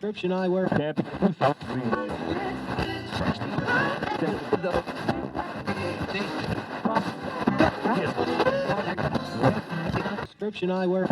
Prescription eyewear. Prescription eyewear.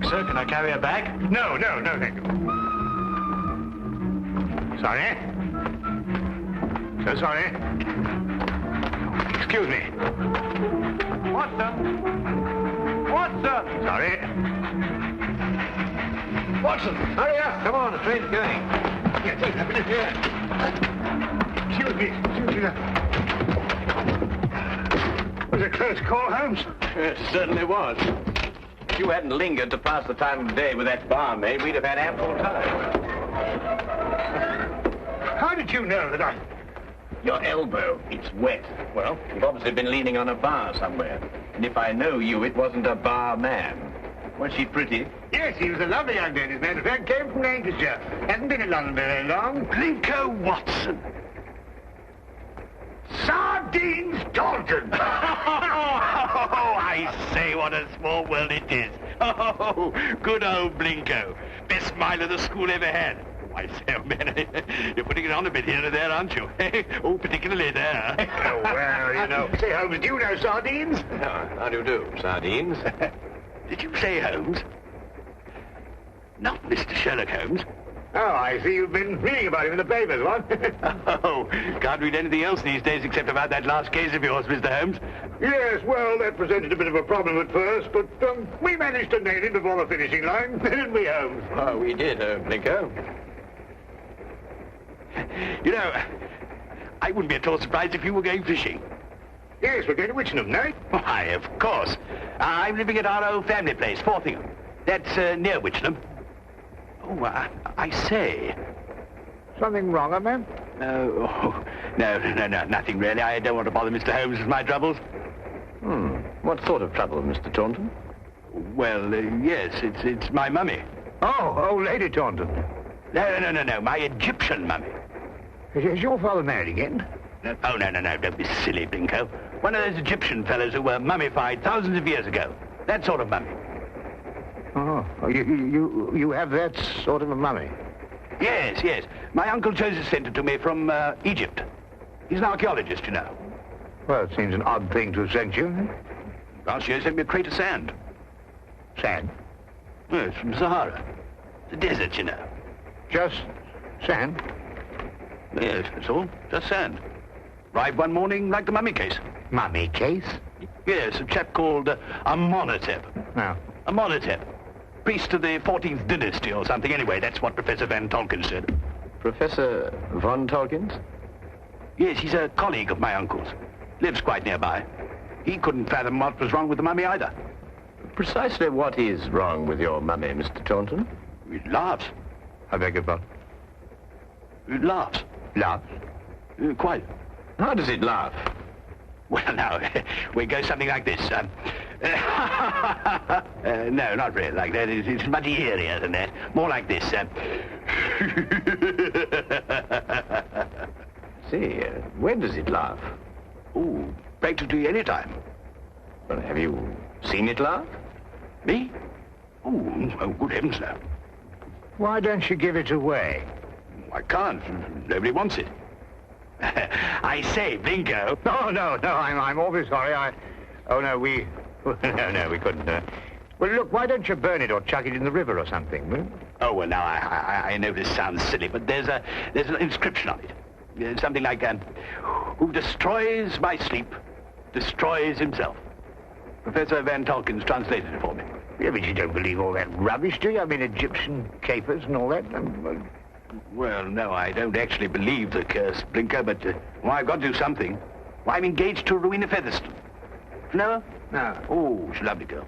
Sir, can I carry a bag? No, thank you. Sorry. So sorry. Excuse me. What, sir? What, sir? Sorry. Watson, hurry up. Come on, the train's going. Yes, wait a minute here. Excuse me. Was it a close call, Holmes? Yes, it certainly was. If you hadn't lingered to pass the time of day with that barmaid, we'd have had ample time. How did you know that I... Your elbow, it's wet. Well, you've obviously been leaning on a bar somewhere. And if I know you, it wasn't a bar man. Was she pretty? Yes, he was a lovely young lady, as a matter of fact. Came from Lancashire. Hasn't been in London very long. Blinko Watson. Sardines Dalton! Oh, I say, what a small world it is. Oh, good old Blinko. Best smile of the school ever had. I say, oh, man, you're putting it on a bit here and there, aren't you? Oh, particularly there. Oh, well, you know. Say, Holmes, do you know sardines? How do you do, sardines? Did you say Holmes? Not Mr. Sherlock Holmes. Oh, I see you've been reading about him in the papers, what? Oh, can't read anything else these days except about that last case of yours, Mr. Holmes. Yes, well, that presented a bit of a problem at first, but we managed to nail him before the finishing line, didn't we, Holmes? Oh, we did, Blinko. You know, I wouldn't be at all surprised if you were going fishing. Yes, we're going to Witchenham, no? Why, of course. I'm living at our old family place, Forthingham. That's near Witchenham. Oh, I say. Something wrong, man? No, nothing really. I don't want to bother Mr. Holmes with my troubles. What sort of trouble, Mr. Taunton? Well, yes, it's my mummy. Oh, old Lady Taunton. No, my Egyptian mummy. Is your father married again? Oh, no, don't be silly, Blinko. One of those Egyptian fellows who were mummified thousands of years ago. That sort of mummy. Oh, you have that sort of a mummy? Yes. My Uncle Joseph sent it to me from Egypt. He's an archaeologist, you know. Well, it seems an odd thing to have sent you. Last year he sent me a crate of sand. Sand? Yes, from Sahara. The desert, you know. Just sand? Yes, that's all. Just sand. Arrived one morning like the mummy case. Mummy case? Yes, a chap called Amenhotep. No. Amenhotep. Priest of the 14th dynasty or something. Anyway, that's what Professor Van Tolkien said. Professor Von Tolkien? Yes, he's a colleague of my uncle's. Lives quite nearby. He couldn't fathom what was wrong with the mummy either. Precisely what is wrong with your mummy, Mr. Taunton? It laughs. I beg your pardon? It laughs. Laughs? Quite. How does it laugh? Well, now, we go something like this. No, not really like that. It's much eerier than that. More like this. See, when does it laugh? Oh, practically any time. Well, have you seen it laugh? Me? Oh, good heavens, no. Why don't you give it away? I can't. Nobody wants it. I say, Blinko. No, I'm awfully sorry. No, we couldn't. Well, look, why don't you burn it or chuck it in the river or something? Oh, well, now, I know this sounds silly, but there's an inscription on it. something like, who destroys my sleep, destroys himself. Professor Van Tolkins translated it for me. Yeah, but you don't believe all that rubbish, do you? I mean, Egyptian capers and all that. Well, no, I don't actually believe the curse, Blinker, but I've got to do something. Why, I'm engaged to Rowena Featherston. You know her? No. Oh, she's a lovely girl.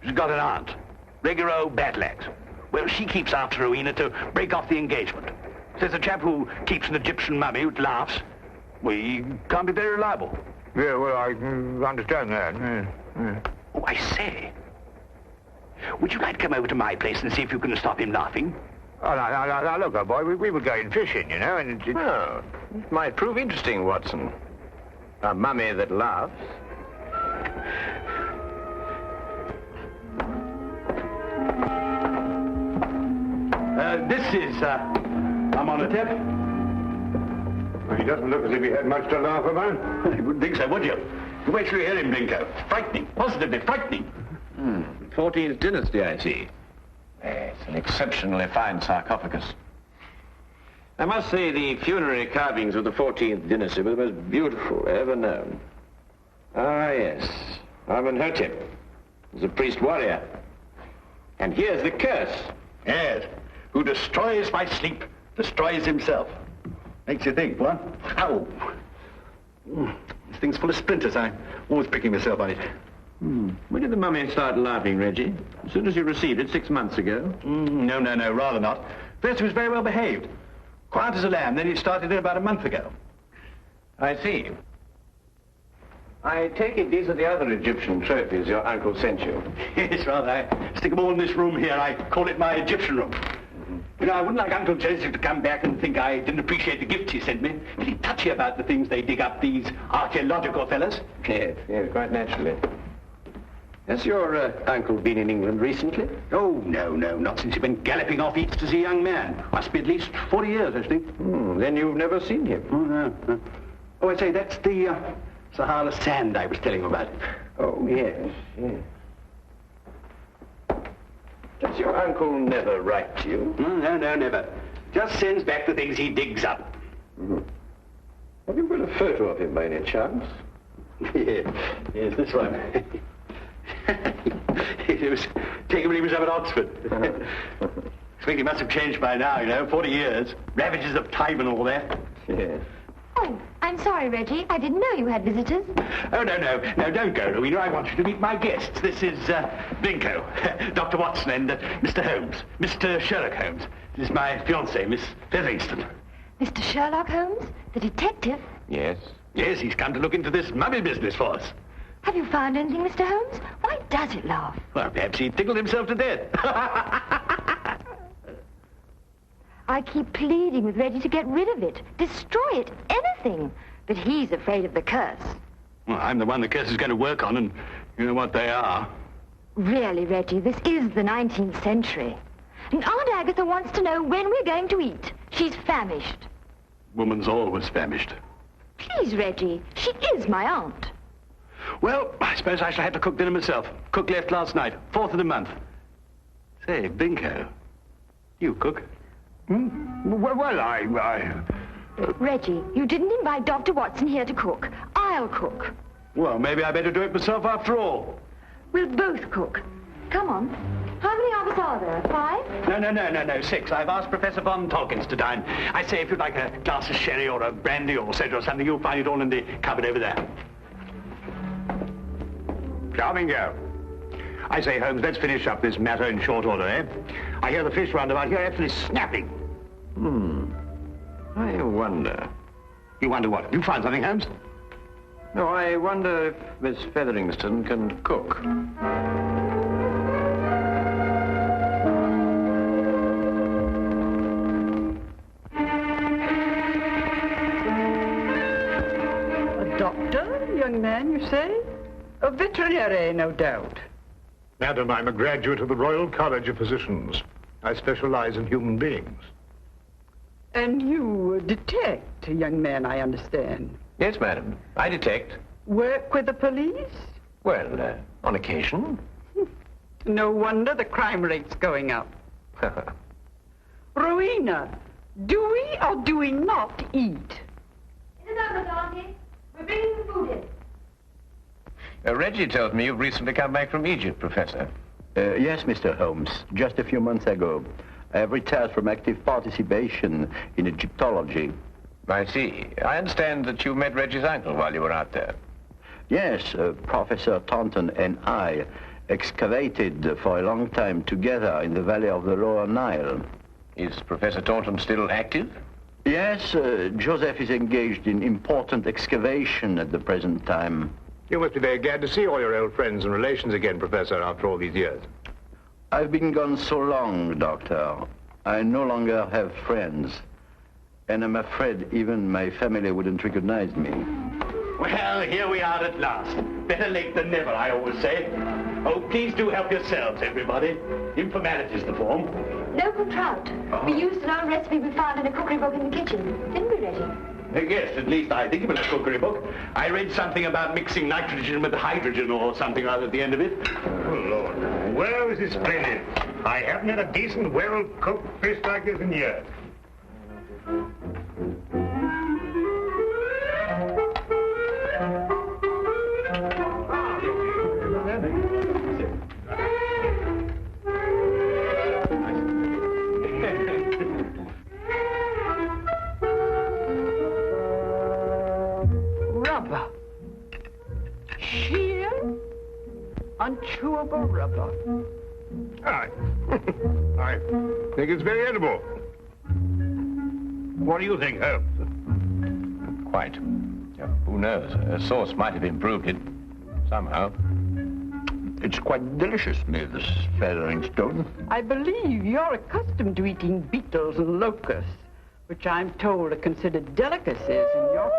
She's got an aunt, regular old Batlax. Well, she keeps after Rowena to break off the engagement. Says a chap who keeps an Egyptian mummy who laughs, well, he can't be very reliable. Yeah, well, I understand that. Yeah. Oh, I say. Would you like to come over to my place and see if you can stop him laughing? Oh, no, look, old boy, we were going fishing, you know, and... Oh, it might prove interesting, Watson. A mummy that laughs. This is, Amenhotep. Well, he doesn't look as if he had much to laugh about. You wouldn't think so, would you? Wait till you hear him, Blinko. Frightening, positively frightening. 14th dynasty, I see. It's an exceptionally fine sarcophagus. I must say the funerary carvings of the 14th dynasty were the most beautiful ever known. Ah, yes. Amenhotep was a priest-warrior. And here's the curse. Yes. Who destroys my sleep, destroys himself. Makes you think, what? Ow. This thing's full of splinters. I'm always pricking myself on it. When did the mummy start laughing, Reggie? As soon as you received it 6 months ago? No, rather not. First, he was very well behaved. Quiet as a lamb, then he started in about a month ago. I see. I take it these are the other Egyptian trophies your uncle sent you. Yes, rather. I stick them all in this room here. I call it my Egyptian room. You know, I wouldn't like Uncle Joseph to come back and think I didn't appreciate the gifts he sent me. Pretty touchy about the things they dig up, these archaeological fellas. Yes, quite naturally. Has your uncle been in England recently? Oh, no, not since he went galloping off east as a young man. Must be at least 40 years, I think. Then you've never seen him? Oh, no. Oh, I say, that's the Sahara sand I was telling you about. Oh, yes. Does your uncle never write to you? No, never. Just sends back the things he digs up. Have you got a photo of him by any chance? Yes, this one. It was taken when he was up at Oxford. I think he must have changed by now, you know, 40 years. Ravages of time and all that. Yes. Oh, I'm sorry, Reggie. I didn't know you had visitors. Oh, no, don't go, Rowena. I want you to meet my guests. This is, Blinko, Dr. Watson, and Mr. Holmes, Mr. Sherlock Holmes. This is my fiancée, Miss Featherston. Mr. Sherlock Holmes, the detective? Yes. Yes, he's come to look into this mummy business for us. Have you found anything, Mr. Holmes? Why does it laugh? Well, perhaps he tickled himself to death. I keep pleading with Reggie to get rid of it, destroy it, anything. But he's afraid of the curse. Well, I'm the one the curse is going to work on, and you know what they are. Really, Reggie, this is the 19th century. And Aunt Agatha wants to know when we're going to eat. She's famished. Woman's always famished. Please, Reggie, she is my aunt. Well, I suppose I shall have to cook dinner myself. Cook left last night, 4th of the month. Say, Blinko, you cook? Well, I... Reggie, you didn't invite Dr. Watson here to cook. I'll cook. Well, maybe I better do it myself after all. We'll both cook. Come on. How many of us are there? 5? No, 6. I've asked Professor Von Tolkins to dine. I say, if you'd like a glass of sherry or a brandy or soda or something, you'll find it all in the cupboard over there. Charming girl. I say, Holmes, let's finish up this matter in short order, eh? I hear the fish round about here absolutely snapping. I wonder. You wonder what? You find something, Holmes? No, I wonder if Miss Featherston can cook. A doctor, young man, you say? A veterinary, no doubt. Madam, I'm a graduate of the Royal College of Physicians. I specialize in human beings. And you detect, young man, I understand. Yes, madam. I detect. Work with the police? Well, on occasion. No wonder the crime rate's going up. Rowena, do we or do we not eat? Reggie tells me you've recently come back from Egypt, Professor. Yes, Mr. Holmes. Just a few months ago. I have retired from active participation in Egyptology. I see. I understand that you met Reggie's uncle while you were out there. Yes, Professor Taunton and I excavated for a long time together in the valley of the Lower Nile. Is Professor Taunton still active? Yes, Joseph is engaged in important excavation at the present time. You must be very glad to see all your old friends and relations again, Professor, after all these years. I've been gone so long, Doctor. I no longer have friends. And I'm afraid even my family wouldn't recognize me. Well, here we are at last. Better late than never, I always say. Oh, please do help yourselves, everybody. Informalities to form. Local trout. We used an old recipe we found in a cookery book in the kitchen. Didn't we, Reggie? Yes, at least I think it was a cookery book. I read something about mixing nitrogen with hydrogen or something rather at the end of it. Oh, Lord. Well, this is splendid. I haven't had a decent, well-cooked fish like this in years. Rubber. Sheer, unchewable rubber. I think it's very edible. What do you think, Holmes? Quite. Who knows? A sauce might have improved it somehow. It's quite delicious, Miss Featheringstone. I believe you're accustomed to eating beetles and locusts, which I'm told are considered delicacies in your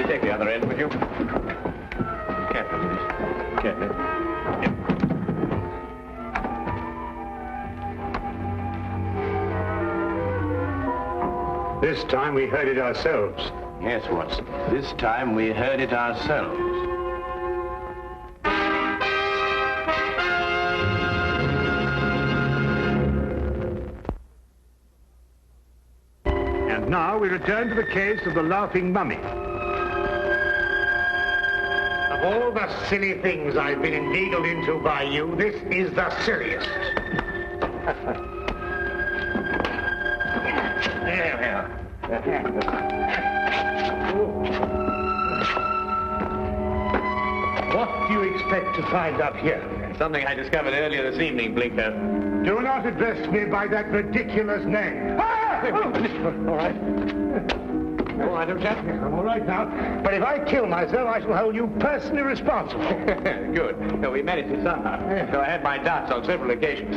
Take the other end, would you? Carefully, please. Carefully. Yep. This time we heard it ourselves. Yes, Watson. This time we heard it ourselves. And now we return to the case of the Laughing Mummy. Of all the silly things I've been inveigled into by you, this is the silliest. There we are. What do you expect to find up here? Something I discovered earlier this evening, Blinker. Do not address me by that ridiculous name. Ah! All right. All right, old chap. I'm all right now. But if I kill myself, I shall hold you personally responsible. Good. No, we managed it somehow. Though I had my doubts on several occasions.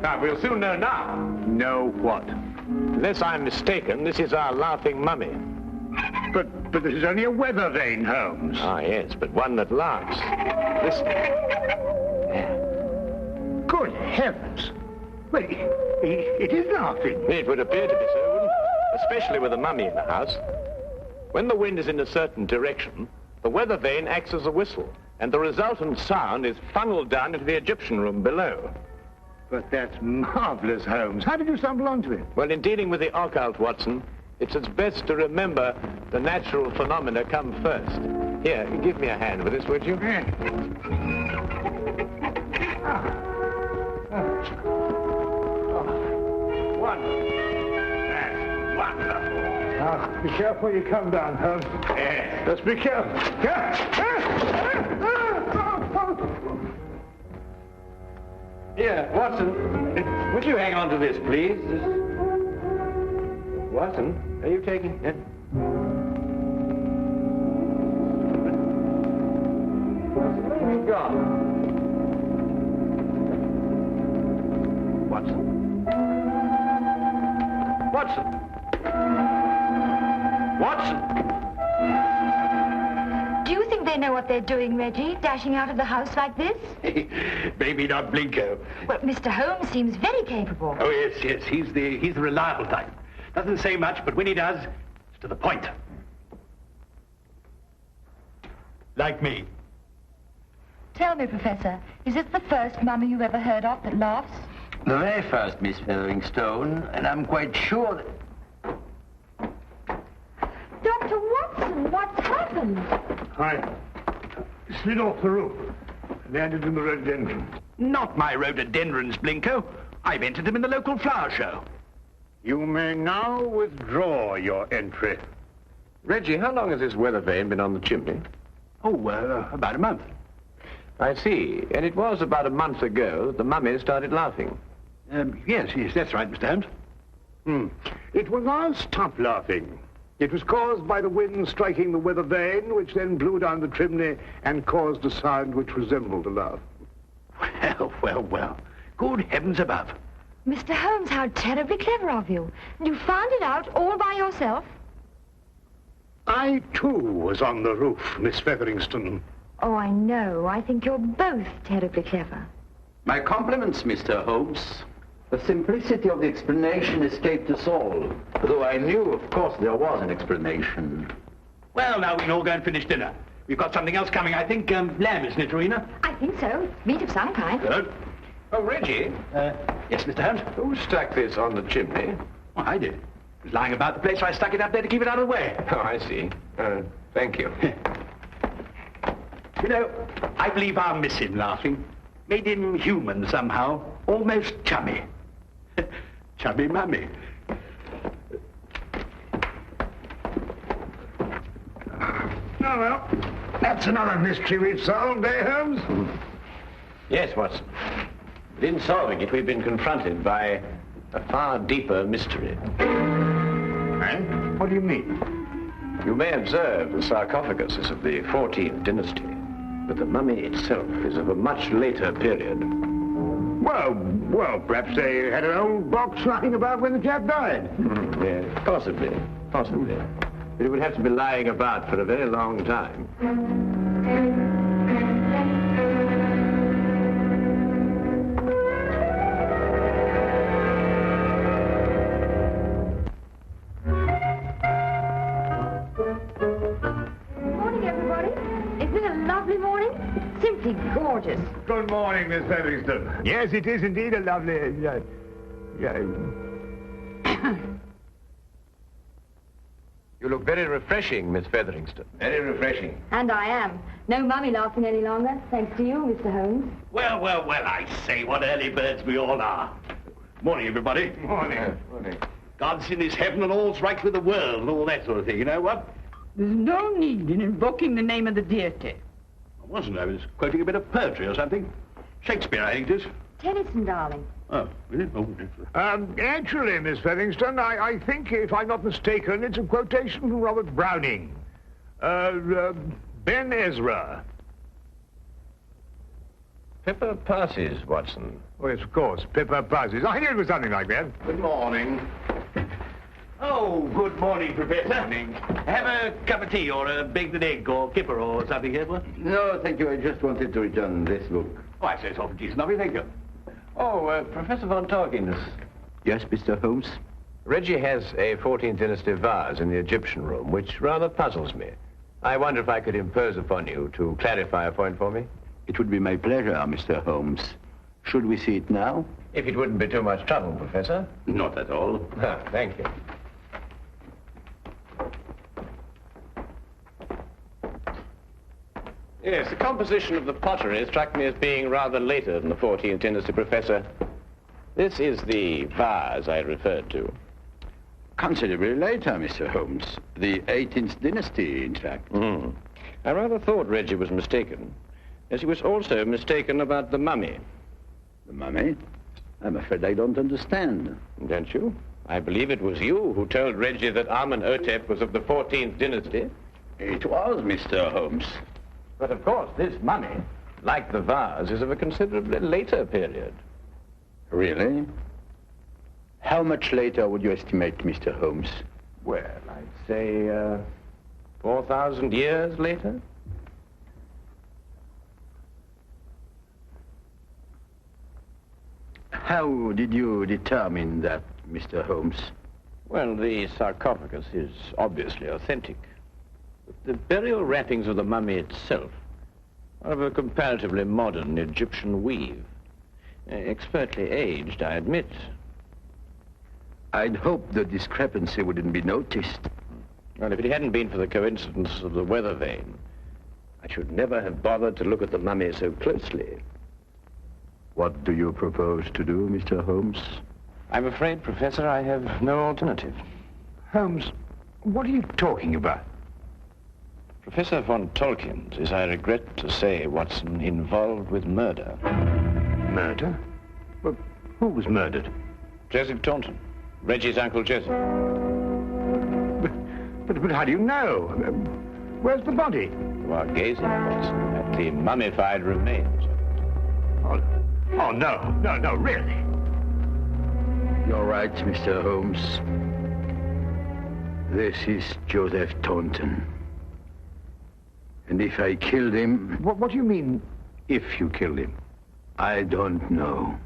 Now, we'll soon know now. Know what? Unless I'm mistaken, this is our laughing mummy. But this is only a weather vane, Holmes. Ah, yes, but one that laughs. Listen. Good heavens. Well, it is laughing. It would appear to be so, wouldn't it? Especially with a mummy in the house. When the wind is in a certain direction, the weather vane acts as a whistle, and the resultant sound is funneled down into the Egyptian room below. But that's marvelous, Holmes. How did you stumble onto it? Well, in dealing with the occult, Watson, it's best to remember the natural phenomena come first. Here, give me a hand with this, would you? Wonderful. That's wonderful. Now, be careful you come down, Holmes. Yes. Just be careful. Here, Watson, would you hang on to this, please? Watson, are you taking it? Where have you gone? Watson? Watson? Watson? Do you think they know what they're doing, Reggie, dashing out of the house like this? Maybe not Blinko. Well, Mr. Holmes seems very capable. Oh, yes, he's the reliable type. Doesn't say much, but when he does, it's to the point. Like me. Tell me, Professor, is this the first mummy you ever heard of that laughs? The very first, Miss Featheringstone, and I'm quite sure that... Dr. Watson, what's happened? I slid off the roof. Landed in the rhododendron. Not my rhododendrons, Blinko. I've entered them in the local flower show. You may now withdraw your entry. Reggie, how long has this weather vane been on the chimney? Oh, about a month. I see. And it was about a month ago that the mummy started laughing. Yes, that's right, Mr. Holmes. It will now stop laughing. It was caused by the wind striking the weather vane, which then blew down the chimney and caused a sound which resembled a laugh. Well. Good heavens above. Mr. Holmes, how terribly clever of you. You found it out all by yourself? I, too, was on the roof, Miss Featheringstone. Oh, I know. I think you're both terribly clever. My compliments, Mr. Holmes. The simplicity of the explanation escaped us all, though I knew, of course, there was an explanation. Well, now we can all go and finish dinner. We've got something else coming, I think. Lamb, isn't it, Rowena? I think so. Meat of some kind. Good. Oh, Reggie. Yes, Mr. Holmes? Who stuck this on the chimney? Well, I did. It was lying about the place, so I stuck it up there to keep it out of the way. Oh, I see. Thank you. You know, I believe I'll miss him laughing. Made him human somehow. Almost chummy. Chubby mummy. Oh, well, that's another mystery we've solved, eh, Holmes? Yes, Watson. But in solving it, we've been confronted by a far deeper mystery. Eh? What do you mean? You may observe the sarcophagus is of the 14th dynasty, but the mummy itself is of a much later period. Well, perhaps they had an old box lying about when the chap died. Yes, possibly. But it would have to be lying about for a very long time. Morning, everybody. Isn't it a lovely morning? Simply gorgeous. Good morning, Miss Featheringstone. Yes, it is indeed a lovely... You look very refreshing, Miss Featheringstone. Very refreshing. And I am. No mummy laughing any longer, thanks to you, Mr. Holmes. Well, I say, what early birds we all are. Morning, everybody. Morning. God's in his heaven and all's right with the world and all that sort of thing, you know what? There's no need in invoking the name of the deity. I wasn't. I was quoting a bit of poetry or something. Shakespeare, I think it is. Tennyson, darling. Oh, really? Oh, Actually, Miss Featheringstone, I think, if I'm not mistaken, it's a quotation from Robert Browning. Ben Ezra. Pippa passes, Watson. Oh, yes, of course, Pippa passes. I knew it was something like that. Good morning. Oh, good morning, Professor. Morning. Have a cup of tea or a baked egg or kipper or something here, what? No, thank you. I just wanted to return this book. Oh, I say it's awfully decent of you, thank you. Oh, Professor Von Torkins. Yes, Mr. Holmes? Reggie has a 14th dynasty vase in the Egyptian room, which rather puzzles me. I wonder if I could impose upon you to clarify a point for me? It would be my pleasure, Mr. Holmes. Should we see it now? If it wouldn't be too much trouble, Professor. Not at all. Thank you. Yes, the composition of the pottery struck me as being rather later than the 14th dynasty, Professor. This is the vase I referred to. Considerably later, Mr. Holmes. The 18th dynasty, in fact. I rather thought Reggie was mistaken, as he was also mistaken about the mummy. The mummy? I'm afraid I don't understand. Don't you? I believe it was you who told Reggie that Amenhotep was of the 14th dynasty. It was, Mr. Holmes. But of course, this mummy, like the vase, is of a considerably later period. Really? How much later would you estimate, Mr. Holmes? Well, I'd say, 4,000 years later. How did you determine that, Mr. Holmes? Well, the sarcophagus is obviously authentic. But the burial wrappings of the mummy itself of a comparatively modern Egyptian weave. Expertly aged, I admit. I'd hoped the discrepancy wouldn't be noticed. Well, if it hadn't been for the coincidence of the weather vane, I should never have bothered to look at the mummy so closely. What do you propose to do, Mr. Holmes? I'm afraid, Professor, I have no alternative. Holmes, what are you talking about? Professor von Tolkien is, I regret to say, Watson, involved with murder. Murder? Well, who was murdered? Joseph Taunton, Reggie's Uncle Joseph. But how do you know? Where's the body? You are gazing, Watson, at the mummified remains. Oh, no, really. You're right, Mr. Holmes. This is Joseph Taunton. And if I killed him... What do you mean, if you killed him? I don't know.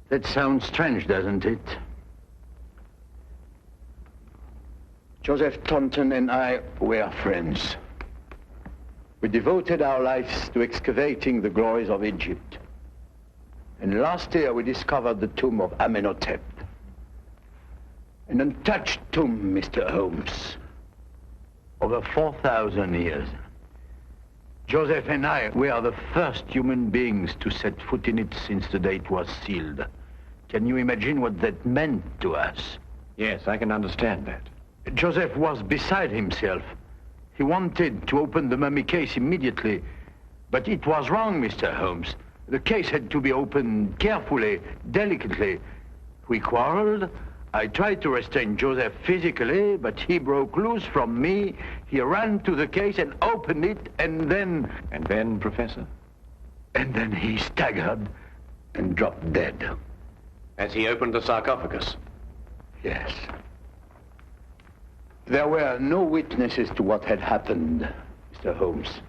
That sounds strange, doesn't it? Joseph Taunton and I were friends. We devoted our lives to excavating the glories of Egypt. And last year we discovered the tomb of Amenhotep. An untouched tomb, Mr. Holmes. Over 4,000 years. Joseph and I were the first human beings to set foot in it since the day it was sealed. Can you imagine what that meant to us? Yes, I can understand that. Joseph was beside himself. He wanted to open the mummy case immediately, but it was wrong, Mr. Holmes. The case had to be opened carefully, delicately. We quarreled. I tried to restrain Joseph physically, but he broke loose from me. He ran to the case and opened it, and then... And then, Professor? And then he staggered and dropped dead. As he opened the sarcophagus? Yes. There were no witnesses to what had happened, Mr. Holmes.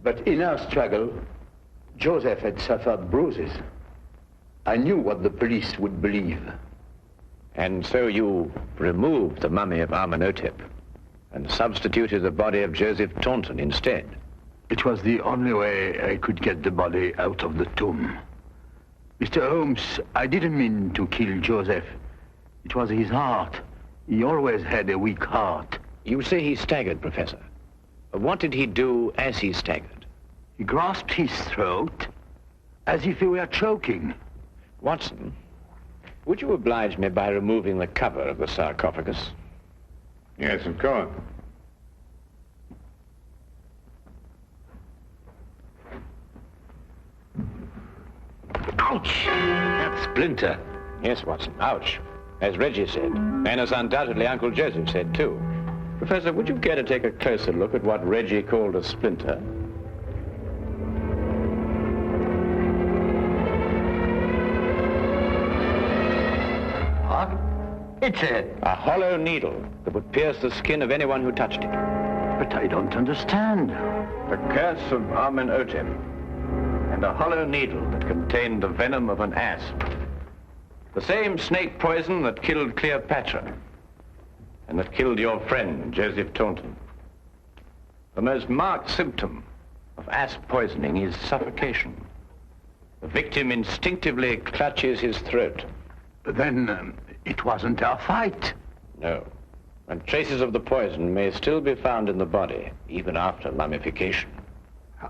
But in our struggle, Joseph had suffered bruises. I knew what the police would believe. And so you removed the mummy of Amenhotep and substituted the body of Joseph Taunton instead? It was the only way I could get the body out of the tomb. Mr. Holmes, I didn't mean to kill Joseph. It was his heart. He always had a weak heart. You say he staggered, Professor. What did he do as he staggered? He grasped his throat as if he were choking. Watson, would you oblige me by removing the cover of the sarcophagus? Yes, of course. Ouch! That splinter. Yes, Watson, ouch. As Reggie said, and as undoubtedly Uncle Joseph said, too. Professor, would you care to take a closer look at what Reggie called a splinter? What? It's a hollow needle that would pierce the skin of anyone who touched it. But I don't understand. The curse of Amenhotep, and a hollow needle that contained the venom of an asp. The same snake poison that killed Cleopatra, and that killed your friend, Joseph Taunton. The most marked symptom of asp poisoning is suffocation. The victim instinctively clutches his throat. Then it wasn't our fight. No. And traces of the poison may still be found in the body, even after mummification.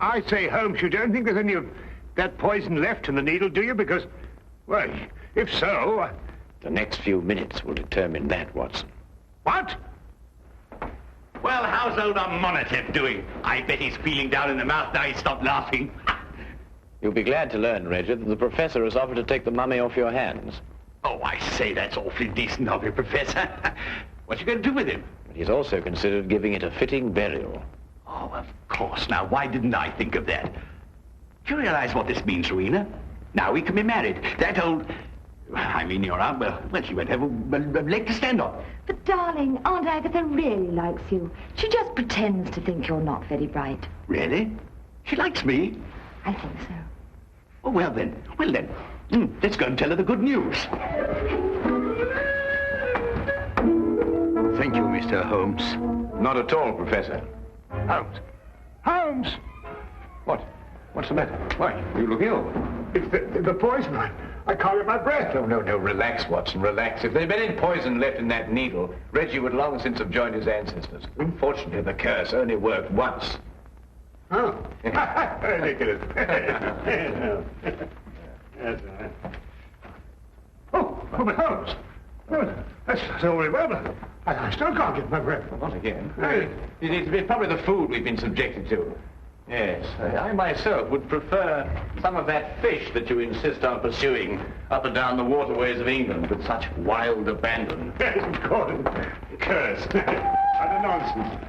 I say, Holmes, you don't think there's any of that poison left in the needle, do you? Because, well, if so... The next few minutes will determine that, Watson. What? Well, how's old Amenhotep doing? I bet he's feeling down in the mouth now he's stopped laughing. You'll be glad to learn, Reggie, that the professor has offered to take the mummy off your hands. Oh, I say, that's awfully decent of you, Professor. What you going to do with him? But he's also considered giving it a fitting burial. Oh, of course. Now, why didn't I think of that? Do you realize what this means, Rowena? Now we can be married. That old... I mean, your aunt, well, she won't have a leg to stand on. But, darling, Aunt Agatha really likes you. She just pretends to think you're not very bright. Really? She likes me? I think so. Oh, well then. Let's go and tell her the good news. Thank you, Mr. Holmes. Not at all, Professor. Holmes, Holmes! What? What's the matter? Why, you look ill. It's the poison. I can't get my breath. No, relax, Watson, relax. If there'd been any poison left in that needle, Reggie would long since have joined his ancestors. Unfortunately, the curse only worked once. Oh. Ridiculous. Yes, but Holmes. Oh, that's all very well. I still can't get my breath. Well, not again. It's probably the food we've been subjected to. Yes, I myself would prefer some of that fish that you insist on pursuing up and down the waterways of England with such wild abandon. Yes, of course. Curse. Utter nonsense.